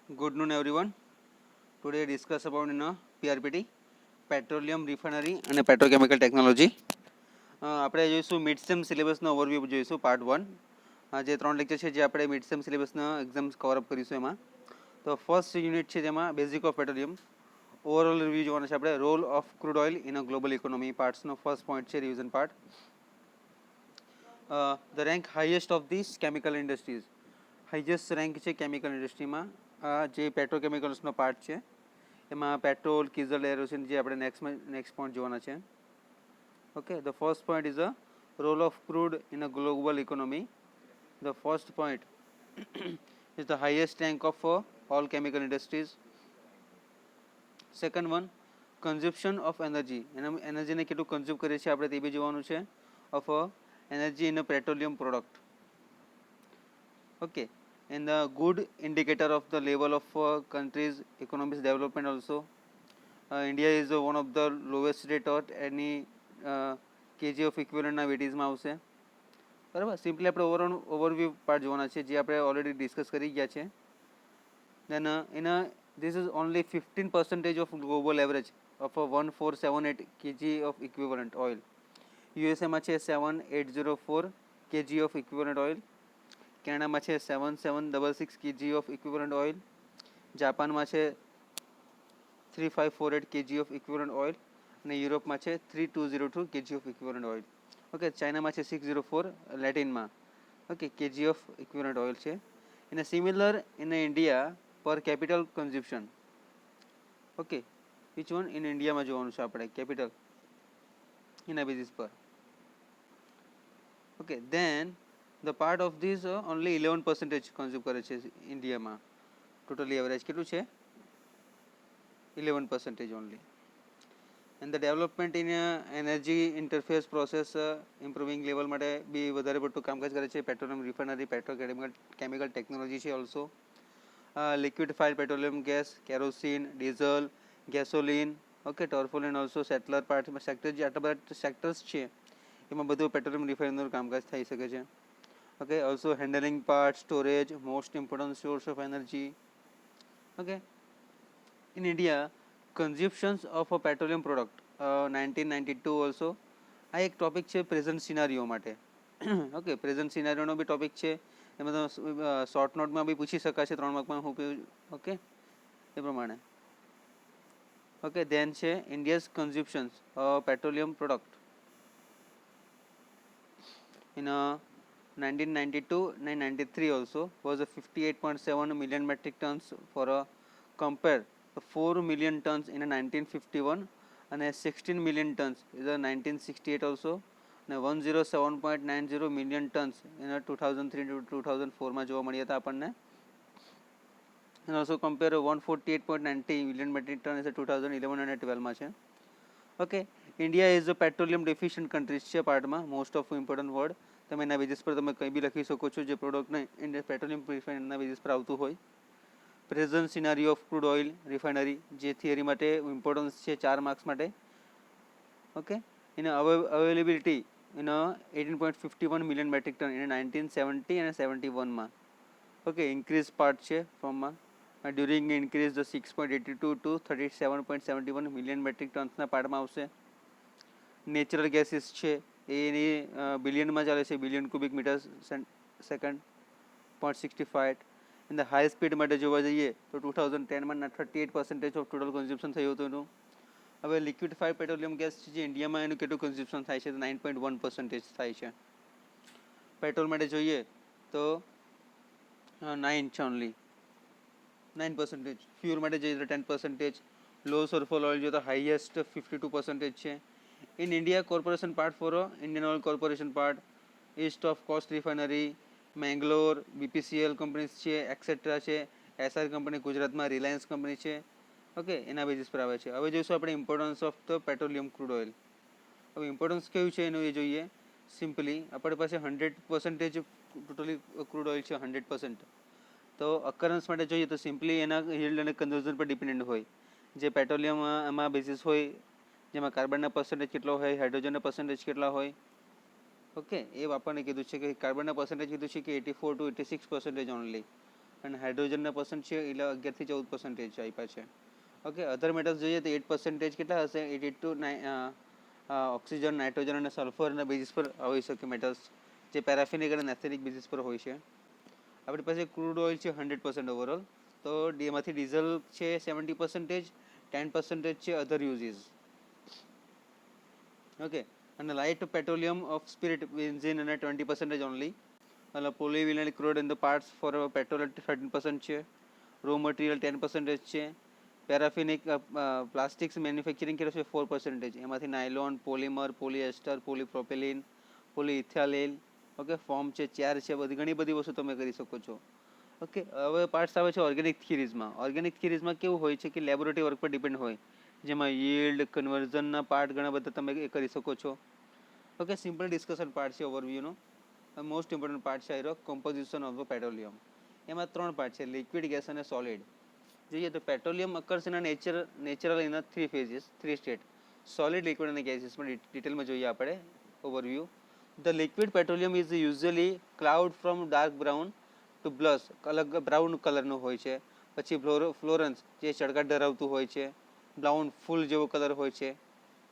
Good noon everyone. Today discuss about PRPT, petroleum refinery અને petrochemical technology. આપણે જોઈશું mid sem સિલેબસનો overview જોઈશું પાર્ટ 1. જે 3 લેક્ચર છે જે આપણે મિડ સેમ સિલેબસના એક્ઝામ્સ કવરઅપ કરીશું એમાં. તો ફર્સ્ટ યુનિટ છે જેમાં basic of petroleum. Overall review જોવાનું છે આપણે. Role of crude oil in a global economy પાર્ટ્સનો ફર્સ્ટ પોઈન્ટ છે revision part. The rank highest of this chemical industries. Highest rank છે કેમિકલ ઇન્ડસ્ટ્રીમાં જે પેટ્રોકેમિકલ્સનો પાર્ટ છે એમાં પેટ્રોલ, ડીઝલ, એરોસિન જે આપણે નેક્સ્ટ પોઈન્ટ જોવાના છે. Okay, the first point is the role of crude in a global economy. The first point is the highest rank of all chemical industries. Second one, consumption of energy. એનર્જીને કેટલું consume કરે છે આપણે તે બી જોવાનું છે. of energy in a petroleum product. Okay, and the good indicator of the level of countries economic development also. India is one of the lowest rate at any kg of equivalentના વેટીઝમાં આવશે. બરાબર. Simply આપણે overview part જોવાના છે જે આપણે already discuss કરી ગયા છે. દેન this is only 15% of global average of 1478 kg of equivalent oil. યુએસએમાં છે 7804 kg of equivalent oil. કેનેડામાં છે 7766 kg of equivalent oil. જાપાનમાં છે 3548 kg of equivalent oil અને યુરોપમાં છે 3202 kg of equivalent oil. Okay, ચાઇનામાં છે 604 લેટિનમાં. Okay, kg of equivalent oil છે. અને similar in India per capital consumption. Okay, which one in ઇન્ડિયામાં જોવાનું છે આપણે કેપિટલ એના બેઝિસ પર. Okay, then the part of this only 11% consume કરે છે ઇન્ડિયામાં. ટોટલી એવરેજ કેટલું છે? 11% only. And the development in energy interface process improving level માટે બી વધારે પડતું કામકાજ કરે છે. પેટ્રોલિયમ રિફાઇનરી, પેટ્રોકેમિકલ ટેકનોલોજી છે also. Liquefied petroleum gas, kerosene, diesel, gasoline, okay, ટર્ફોલિન ઓલ્સો. સેટલર પાર્ટ સેક્ટર જે આટલા બધા સેક્ટર્સ છે એમાં બધું પેટ્રોલિયમ રિફાઇનરીનું કામકાજ થઈ શકે છે. Okay, also handling part, storage, most important source of energy. Okay, in India, consumptions of a petroleum product 1992 also. આ એક ટોપિક છે પ્રેઝન્ટ સિનારીઓ માટે. ઓકે, પ્રેઝન્ટ સિનારીઓનો બી ટોપિક છે. એમાં તમે શોર્ટ નોટમાં બી પૂછી શકાશે 3 માર્કમાં હું. ઓકે, એ પ્રમાણે. ઓકે, ધેન છે India's consumptions petroleum product in 1992 and 93 also was a 58.7 million metric tons for a compare 4 million tons in a 1951 and 16 million tons is a 1968 also and 107.90 million tons in a 2003 to 2004 માં જોવા મળ્યા હતા આપણને. and also compare 148.90 million metric ton is a 2011 અને 12 માં છે. Okay, India is a petroleum deficient countries છે પાર્ટમાં. Most of important word તમે એના બેઝિસ પર તમે કંઈ બી લખી શકો છો જે પ્રોડક્ટને ઇન્ડિયા પેટ્રોલિયમ રિફાઇનરીના બેઝિસ પર આવતું હોય. Present scenario of crude oil refinery જે થિયરી માટે ઇમ્પોર્ટન્સ છે 4 માર્ક્સ માટે. ઓકે, એને availability in 18.51 million metric ton in 1970 અને 71માં. ઓકે, ઇન્ક્રીઝ પાર્ટ છે ફોર્મમાં. During increase the 6.82 to 37.71 million metric ટન્સના પાર્ટમાં આવશે. નેચરલ ગેસીસ છે એની બિલિયનમાં ચાલે છે, બિલિયન ક્યુબિક મીટર સેકન્ડ 0.65. અને હાઈ સ્પીડ માટે જોવા જઈએ તો 2010માં 38% ઓફ ટોટલ કન્ઝ્યુમ્પશન થયું હતું એનું. હવે લિક્વિડફાઈડ પેટ્રોલિયમ ગેસ જે ઇન્ડિયામાં એનું કેટલું કન્ઝ્યુમ્પશન થાય છે તો 9.1% થાય છે. પેટ્રોલ માટે જોઈએ તો 9 છે ઓનલી 9%. ફ્યુલ માટે જઈએ તો 10%. લો સલ્ફર ઓઇલ જોઈએ તો હાઈએસ્ટ 52% છે. In India corporation part four Indian oil corporation part, East of cost refinery, Mangalore, BPCL companies છે, એક્સેટ્રા છે. એસઆર કંપની ગુજરાતમાં, રિલાયન્સ કંપની છે. ઓકે, એના બેઝિસ પર આવે છે. હવે જોઈશું આપણે importance of the petroleum crude oil. હવે ઇમ્પોર્ટન્સ કયું છે એનું એ જોઈએ. સિમ્પલી આપણી પાસે 100% ટોટલી ક્રૂડ ઓઇલ છે 100%. તો અકરન્સ માટે જોઈએ તો સિમ્પલી એના યીલ્ડ અને કન્વર્ઝન પર ડિપેન્ડન્ટ હોય. જે પેટ્રોલિયમ એમાં બેઝિસ હોય જેમાં કાર્બનના પર્સન્ટેજ કેટલો હોય, હાઇડ્રોજનના પર્સન્ટેજ કેટલા હોય. ઓકે, એ આપણને કીધું છે કે કાર્બનના પર્સન્ટેજ કીધું છે કે 84 to 86% ઓનલી. અને હાઇડ્રોજનના પર્સન્ટ છે એટલે 11 થી 14% આપ્યા છે. ઓકે, અધર મેટલ્સ જોઈએ તો 8% કેટલા હશે? 82 ઓક્સિજન, નાઇટ્રોજન અને સલ્ફરના બેઝિસ પર હોઈ શકે મેટલ્સ, જે પેરાફિનિક અને નેફથેનિક બેઝિસ પર હોય છે. આપણી પાસે ક્રૂડ ઓઇલ છે 100% ઓવરઓલ, તો એમાંથી ડીઝલ છે 70%, 10% છે અધર યુઝીસ. ઓકે, અને light petroleum of spirit benzene અને 20% only. Polyvinyl crude in the parts for petrol 13% છે. રો મટીરિયલ 10% છે. પેરાફિનિક પ્લાસ્ટિક્સ મેન્યુફેક્ચરિંગ કરે છે 4%. એમાંથી nylon, polymer, polyester, polypropylene, polyethyl, okay, form છે 4 છે. બધી ઘણી બધી વસ્તુ તમે કરી શકો છો. ઓકે, હવે પાર્ટ્સ આવે છે ઓર્ગેનિક થિયરીઝમાં. ઓર્ગેનિક થિયરીઝમાં કેવું હોય છે કે લેબોરેટરી વર્ક પર ડિપેન્ડ હોય, જેમાં યીલ્ડ કન્વર્ઝનના પાર્ટ ઘણા બધા તમે કરી શકો છો. ઓકે, સિમ્પલ ડિસ્કશન પાર્ટ છે ઓવરવ્યુનો. મોસ્ટ ઇમ્પોર્ટન્ટ પાર્ટ છે આયરો કમ્પોઝિશન ઓફ ધ પેટ્રોલિયમ. એમાં 3 પાર્ટ છે, લિક્વિડ, ગેસ અને સોલિડ. જોઈએ તો petroleum occurs in natural in 3 phases, 3 state: solid, liquid અને ગેસિયસ. પણ ડિટેલમાં જોઈએ આપણે overview. The liquid petroleum is usually coloured from dark brown to bluish, અલગ બ્રાઉન કલરનું હોય છે. પછી ફ્લોરન્સ, જે ચળકાટ ધરાવતું હોય છે. બ્રાઉન ફૂલ જેવો કલર હોય છે,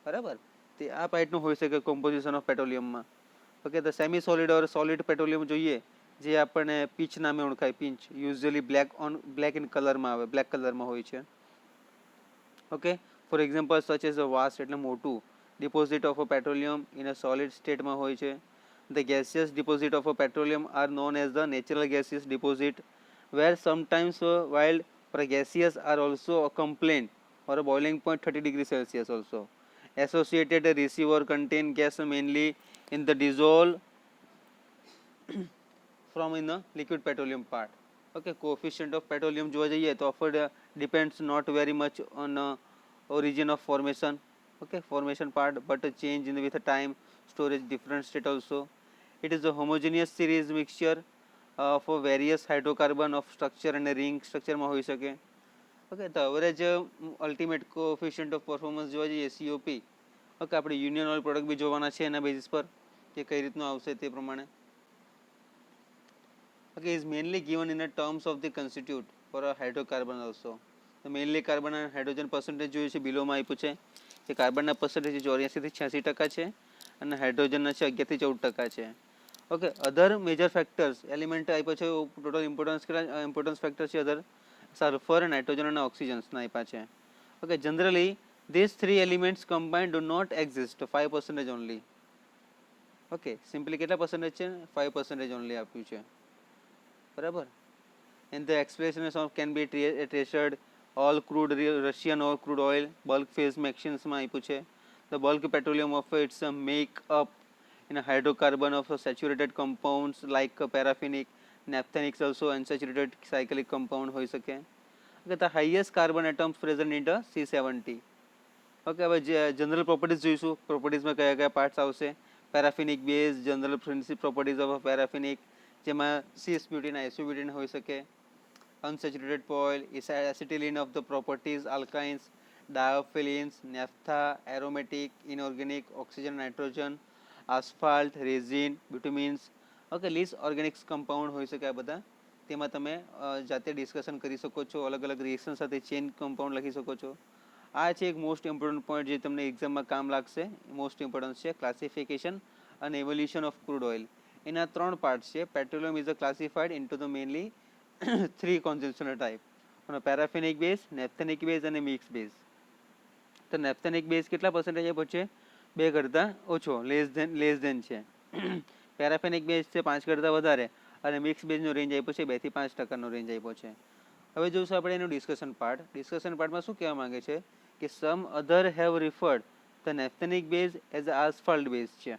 બરાબર. તે આ પાર્ટનું હોઈ શકે કોમ્પોઝિશન ઓફ પેટ્રોલિયમમાં. Okay, the semi solid or solid petroleum જોઈએ, જે આપણને પીચ નામે ઓળખાય. પિંચ યુઝ્યુઅલી બ્લેક ઇન કલરમાં આવે, બ્લેક કલરમાં હોય છે. Okay, for example such as a vast એટલે મોટું deposit of a petroleum in a solid સ્ટેટમાં હોય છે. The gaseous deposit of a petroleum are known as the natural gaseous deposit, where sometimes while gaseous are also a complaint or a boiling point 30 degrees Celsius also. Associated receiver contain gas mainly in the dissolve from in the liquid petroleum part. Okay, coefficient of petroleum જોવા જઈએ તો offered depends not very much on origin of formation. Okay, formation part, but change in with time, storage, different state also. It is a homogeneous series mixture of various hydrocarbon of structure and ring structure માં હોઈ શકે. Okay, તો average ultimate coefficient of performance જોવા જઈએ COP. Okay, આપણે union oil product બી જોવાના છે એના બેઝિસ પર કે કઈ રીતનું આવશે તે પ્રમાણે. Okay, is mainly given in the terms of the constitute for a hydrocarbon also. તો મેઇનલી કાર્બન અને હાઇડ્રોજન પર્સન્ટેજ જોયું છે, બિલોમાં આપ્યું છે કે કાર્બનના પર્સન્ટેજ 84 થી 86% છે અને હાઇડ્રોજનના છે 11 થી 14% છે. ઓકે, અધર મેજર ફેક્ટર્સ એલિમેન્ટ આપ્યા છે. ટોટલ ઇમ્પોર્ટન્સ ફેક્ટર છે અધર સલ્ફર, નાઇટ્રોજન અને ઓક્સિજન્સના આપ્યા છે. Okay, generally these 3 elements combined do not exist, 5% only. Okay, simply કેટલા પર્સન્ટેજ છે? 5% only આપ્યું છે, બરાબર. And the expression of can be traced all crude Russian or crude oil bulk phase actions માં આપ્યું છે. The bulk petroleum of its make up in a hydrocarbon of saturated compounds like paraffinic, naphthenics also unsaturated cyclic compound હોઈ શકે. Okay, the highest carbon atoms present in the C70. Okay, હવે general properties જોઈશું. પ્રોપર્ટીઝમાં કયા કયા parts આવશે? પેરાફિનિક base, general properties of પેરાફિનિક, જેમાં CS બ્યુટીન, આઇસોબ્યુટીન હોઈ શકે. Unsaturated oil, acetylene of the properties, alkynes, diophylenes, naphtha, aromatic, inorganic, oxygen, nitrogen, asphalt, resin, bitumens. Okay, less organics compound હોઈ શકે. આ બધા તેમાં તમે જાતે ડિસ્કશન કરી શકો છો, અલગ અલગ રિએક્શન સાથે ચેન કમ્પાઉન્ડ લખી શકો છો. આ છે એક મોસ્ટ ઇમ્પોર્ટન્ટ પોઈન્ટ જે તમને એક્ઝામમાં કામ લાગશે. મોસ્ટ ઇમ્પોર્ટન્ટ છે ક્લાસિફિકેશન અને એવોલ્યુશન ઓફ ક્રૂડ ઓઇલ. એના 3 પાર્ટ છે. Petroleum is classified into the mainly 3 conventional type: paraffinic base, naphthenic base અને મિક્સ બેઝ. તો નેપ્થેનિક બેઝ કેટલા પર્સન્ટેજ આપ્યો છે? 2 કરતાં ઓછો, લેસ ધેન છે. પેરાફિનિક બેઝ છે 5 કરતાં વધારે અને મિક્સ બેઝનો રેન્જ આપ્યો છે 2 થી 5% રેન્જ આપ્યો છે. હવે જોઈશું આપણે એનું ડિસ્કશન પાર્ટ. ડિસ્કશન પાર્ટમાં શું કહેવા માંગે છે કે some other have referred the naphthenic base as asphalt base છે.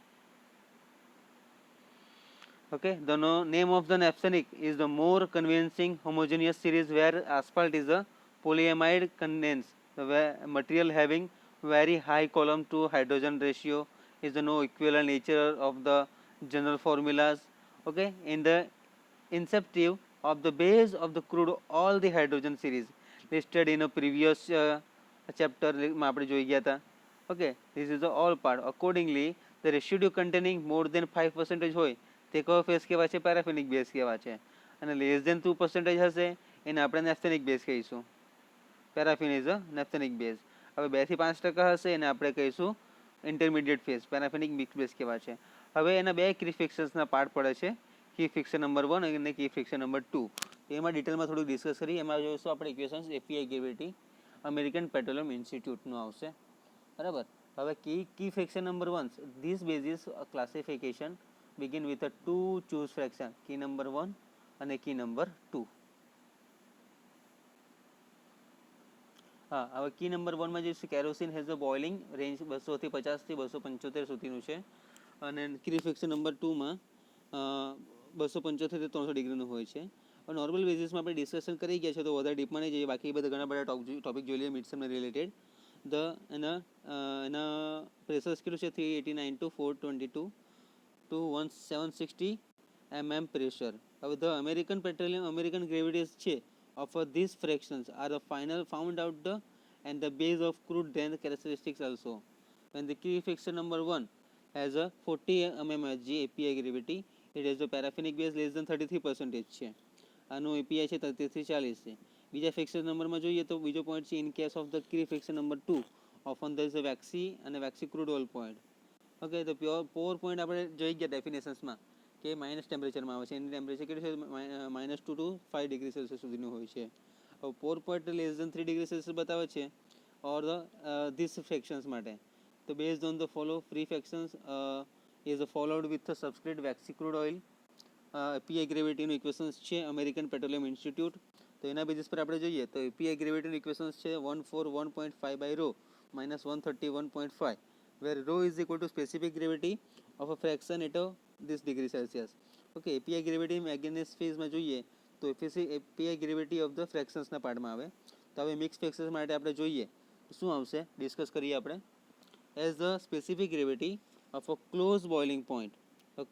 Okay, the name of the naphthenic is the more convincing homogeneous series where asphalt is a polyamide condense. The material having very high column to hydrogen ratio is the no equivalent nature of the general formulas. Okay, in the inceptive of the base of the crude all the hydrogen series listed in a previous chapter માં આપણે જોઈ ગયા હતા. Okay, this is the all part. Accordingly, the residue containing more than 5% હોય તે કયો phase કહેવાય છે? પેરાફિનિક બેઝ કહેવાય છે. અને લેસ દેન 2% હશે એને આપણે નેફ્થેનિક બેઝ કહીશું. Paraffin is a naphthenic base. હવે 2 થી 5% હશે એને આપણે કહીશું intermediate phase, paraffinic mix base કહેવાય છે. હવે એના બે કી ફિક્સન્સના પાર્ટ પડે છે, કી ફિક્સન નંબર 1 અને કી ફિક્સન નંબર 2. એમાં ડિટેલમાં થોડું ડિસ્કસ કરી. એમાં જોઈશું આપણે equations API gravity American petroleum ઇન્સ્ટિટ્યૂટનું આવશે, બરાબર. હવે key fraction number 1, this basis classification begin with a 2 choose fraction, key number 1 અને કી નંબર 2. હા, હવે કી નંબર 1માં જોઈશું kerosene has a boiling range 200 થી 50 થી 275 સુધીનું છે. અને કી ફ્રેક્શન નંબર 2માં 275 થી 300 ડિગ્રીનું હોય છે. નોર્મલ બેઝિસમાં આપણે ડિસ્કશન કરી ગયા છે, તો વધારે ડીપમાં નહીં જઈએ. બાકી બધા ઘણા બધા ટોપિક જોઈ લઈએ મિડસમને રિલેટેડ. એના પ્રેશર કેટલું છે? 389 to 422 to 1760 mm પ્રેશર. હવે ધ અમેરિકન પેટ્રોલિયમ અમેરિકન ગ્રેવિટીઝ છે of these fractions are the final found out the and the base of crude then characteristics also. When the key friction number 1 has a 40 mmHg API gravity, it has a paraffinic base less than 33% છે. આનો API છે 33 થી 40 છે. બીજા fraction નંબરમાં જોઈએ તો બીજો પોઈન્ટ છે, in case of the key fraction number 2 often there is a waxy અને waxy crude oil point. Okay, તો પોર પોઈન્ટ આપણે જોઈ ગયા ડેફિનેશન્સમાં કે માઇનસ ટેમ્પરેચરમાં આવે છે. એની ટેમ્પરેચર કેટલું છે? -2 to 5 ડિગ્રી સેલ્સિયસ સુધીનું હોય છે. હવે pour point less than 3 degree Celsius બતાવે છે ઓર ધીસ ફ્રેક્શન્સ માટે. તો based on the follow free fractions is followed with subscript waxy crude oil API ગ્રેવિટીનું ઇક્વેશન્સ છે અમેરિકન પેટ્રોલિયમ ઇન્સ્ટિટ્યૂટ. તો એના બેઝિસ પર આપણે જોઈએ તો એપીઆઈ ગ્રેવિટીનું ઇક્વેશન્સ છે 141.5 by row minus 131.5, where rho is equal to specific gravity of a fraction at this degree Celsius. Okay, API gravity મેગ્નેસ ફેઝમાં જોઈએ તો એપીઆઈ ગ્રેવિટી ઓફ ધ ફ્રેક્શન્સના પાર્ટમાં આવે. તો હવે મિક્સ ફ્રેક્શન્સ માટે આપણે જોઈએ શું આવશે, ડિસ્કસ કરીએ આપણે. As the specific gravity of a close boiling point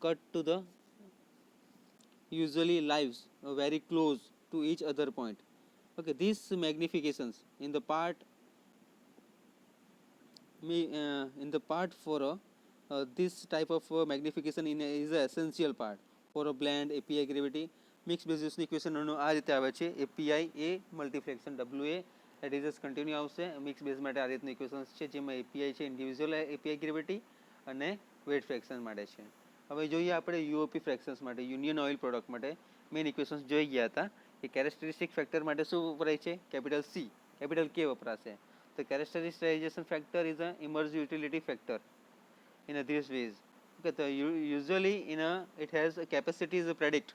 cut to the usually lives very close to each other point. Okay, these magnifications in the part for this type of magnification is an essential part for a blend API gravity mixed basis equation આ રીતે આવે છે. API A મલ્ટીફ્રેક્શન WA that is continue આવશે. Mix base માટે આ રીતનું equations છે, જેમાં API છે ઇન્ડિવિજ્યુઅલ API ગ્રેવિટી અને વેટ ફ્રેક્શન માટે છે. હવે જોઈએ આપણે યુઓપી ફ્રેક્શન્સ માટે, યુનિયન ઓઇલ પ્રોડક્ટ માટે મેઇન ઇક્વેશન્સ જોઈ ગયા હતા કે કેરેક્ટરિસ્ટિક ફેક્ટર માટે શું વપરાય છે? કેપિટલ સી, કેપિટલ કે વપરાશે. The characterization factor is an emerged utility factor in these ways. Okay, so usually it has a capacity to predict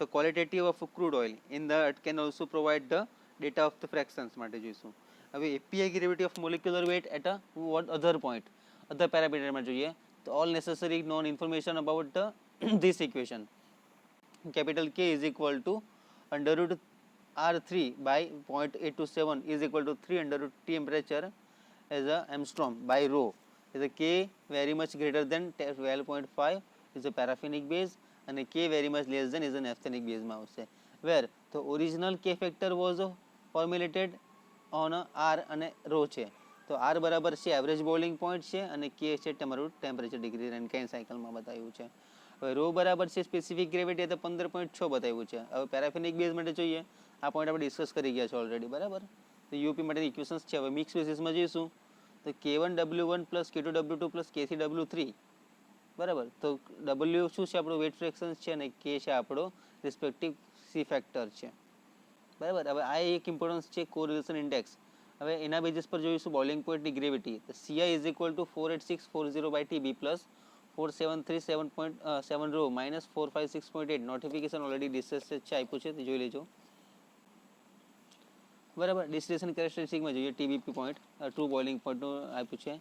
the qualitative of crude oil. In that it can also provide the data of the fractions માટે જોઈશું. હવે API gravity of molecular weight at a what other point, other parameter માં જોઈએ તો all necessary known information about the this equation. Capital K is equal to under root R3 by 0.827 is equal to 3 under root temperature as a Armstrong by rho. Is a K very much greater than 12.5 is a paraffinic base and a K very much less than is a naphthenic base માં આવશે. Where the original K factor was formulated on R અને rho છે. તો R બરાબર છે average boiling point છે અને K છે તમારું ટેમ્પરેચર ડિગ્રી રેન્કાઇન સાયકલમાં બતાવ્યું છે. હવે રો બરાબર છે સ્પેસિફિક ગ્રેવિટી તો 15.6 બતાવ્યું છે. હવે પેરાફિનિક બેઝ માટે જોઈએ, આ પોઈન્ટ આપણે ડિસ્કસ કરી ગયા છે ઓલરેડી, બરાબર. તો યુપી માટેની ઇક્વેશન્સ છે. હવે મિક્સ બેસિસમાં જઈશું તો K1W1 plus K2W2 plus K3W3, બરાબર. તો W શું છે આપણું વેટ ફ્રેક્શન છે અને K છે આપણો રિસ્પેક્ટિવ સી ફેક્ટર છે, બરાબર. હવે આ એક ઇમ્પોર્ટન્સ છે કોરિલેશન ઇન્ડેક્સ. હવે એના બેઝિસ પર જોઈશું બોઇલિંગ પોઈન્ટની ગ્રેવિટી. તો CI is equal to 48640 by TB plus 4737.7 rho minus 456.8. Notification already discuss છે, આપ્યું છે, જોઈ લેજો, બરાબર. ડિસ્ટિલેશન કેરેક્ટરિસ્ટિકમાં જોઈએ TBP પોઈન્ટ, ટ્રુ બોઇલિંગ પોઈન્ટનું આપ્યું છે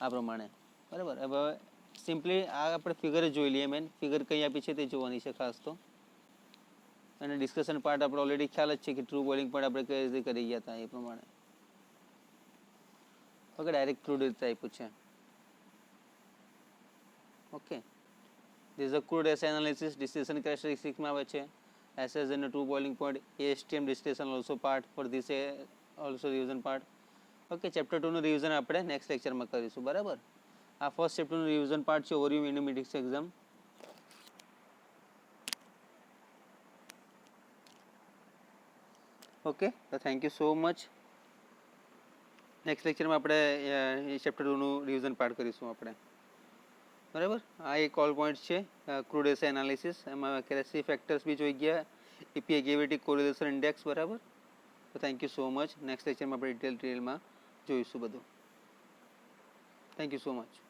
આ પ્રમાણે, બરાબર. હવે સિમ્પલી આ આપણે ફિગર જોઈ લઈએ. મેન ફિગર કઈ આપી છે તે જોવાની છે ખાસ તો. અને ડિસ્કશન પાર્ટ આપણે ઓલરેડી ખ્યાલ જ છે કે ટ્રુ બોઇલિંગ પોઈન્ટ આપણે કઈ રીતે કરી ગયા હતા એ પ્રમાણે. ઓકે, ડાયરેક્ટ ક્રૂડ રીતે આપ્યું છે. Okay, this is a crude assay analysis. Distillation કેરેક્ટરિસ્ટિક્સમાં આવે છે. SS and true boiling point, ASTM distillation also part for this also revision part. Okay, chapter 2 નું રિવિઝન આપણે નેક્સ્ટ લેક્ચરમાં કરીશું, બરાબર. આ ફર્સ્ટ ચેપ્ટરનું રિવિઝન પાર્ટ છે ઓવરવ્યુ ઇન્ટરમીડિયેટ એક્ઝામ. ઓકે, તો thank you so much. Next લેક્ચરમાં આપણે ચેપ્ટર 2નું રિવિઝન પાર્ટ કરીશું આપણે. બરાબર, આ એક ઓલ પોઈન્ટ્સ છે ક્રૂડ એસે એનાલિસિસ. એમાં કેરેસી ફેક્ટર્સ બી જોઈ ગયા, એપીઆઈ ગ્રેવિટી કોરિલેશન ઇન્ડેક્સ. બરાબર, તો thank you so much. Next લેક્ચરમાં આપણે ડિટેલમાં જોઈશું બધું. Thank you so much.